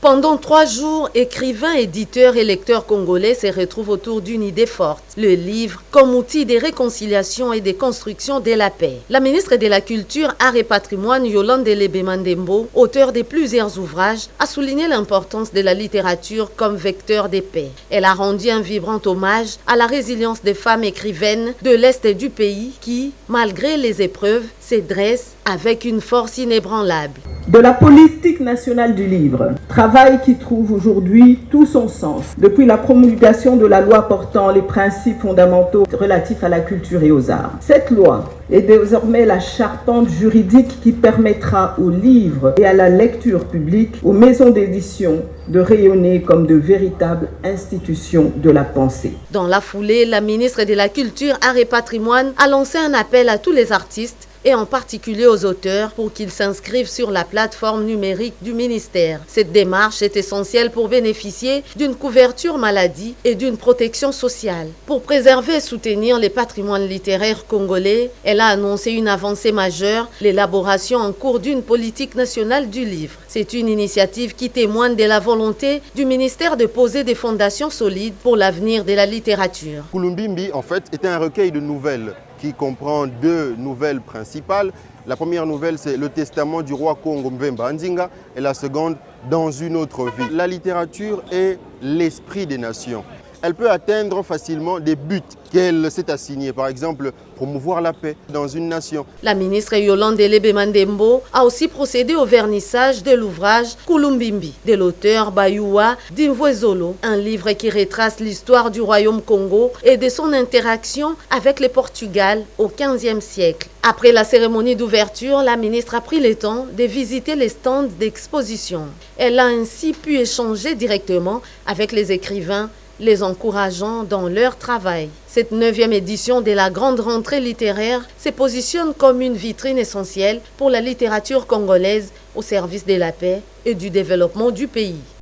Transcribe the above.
Pendant 3 jours, écrivains, éditeurs et lecteurs congolais se retrouvent autour d'une idée forte, le livre comme outil de réconciliation et de construction de la paix. La ministre de la Culture, Arts et Patrimoine, Yolande Mandembo, auteure de plusieurs ouvrages, a souligné l'importance de la littérature comme vecteur de paix. Elle a rendu un vibrant hommage à la résilience des femmes écrivaines de l'Est du pays qui, malgré les épreuves, se dressent avec une force inébranlable. De la politique nationale du livre, travail qui trouve aujourd'hui tout son sens depuis la promulgation de la loi portant les principes fondamentaux relatifs à la culture et aux arts. Cette loi est désormais la charpente juridique qui permettra aux livres et à la lecture publique, aux maisons d'édition, de rayonner comme de véritables institutions de la pensée. Dans la foulée, la ministre de la Culture, Arts et Patrimoine a lancé un appel à tous les artistes et en particulier aux auteurs pour qu'ils s'inscrivent sur la plateforme numérique du ministère. Cette démarche est essentielle pour bénéficier d'une couverture maladie et d'une protection sociale. Pour préserver et soutenir les patrimoines littéraires congolais, elle a annoncé une avancée majeure, l'élaboration en cours d'une politique nationale du livre. C'est une initiative qui témoigne de la volonté du ministère de poser des fondations solides pour l'avenir de la littérature. Kulumbimbi, en fait, était un recueil de nouvelles qui comprend 2 nouvelles principales. La première nouvelle, c'est le testament du roi Congo Mvemba Ndinga et la seconde, Dans une autre vie. La littérature est l'esprit des nations. Elle peut atteindre facilement des buts qu'elle s'est assignés, par exemple promouvoir la paix dans une nation. La ministre Yolande Mandembo a aussi procédé au vernissage de l'ouvrage Kulumbimbi de l'auteur Bayuwa Dimvwezolo, un livre qui retrace l'histoire du royaume Congo et de son interaction avec le Portugal au XVe siècle. Après la cérémonie d'ouverture, la ministre a pris le temps de visiter les stands d'exposition. Elle a ainsi pu échanger directement avec les écrivains, les encourageant dans leur travail. Cette 9e édition de la grande rentrée littéraire se positionne comme une vitrine essentielle pour la littérature congolaise au service de la paix et du développement du pays.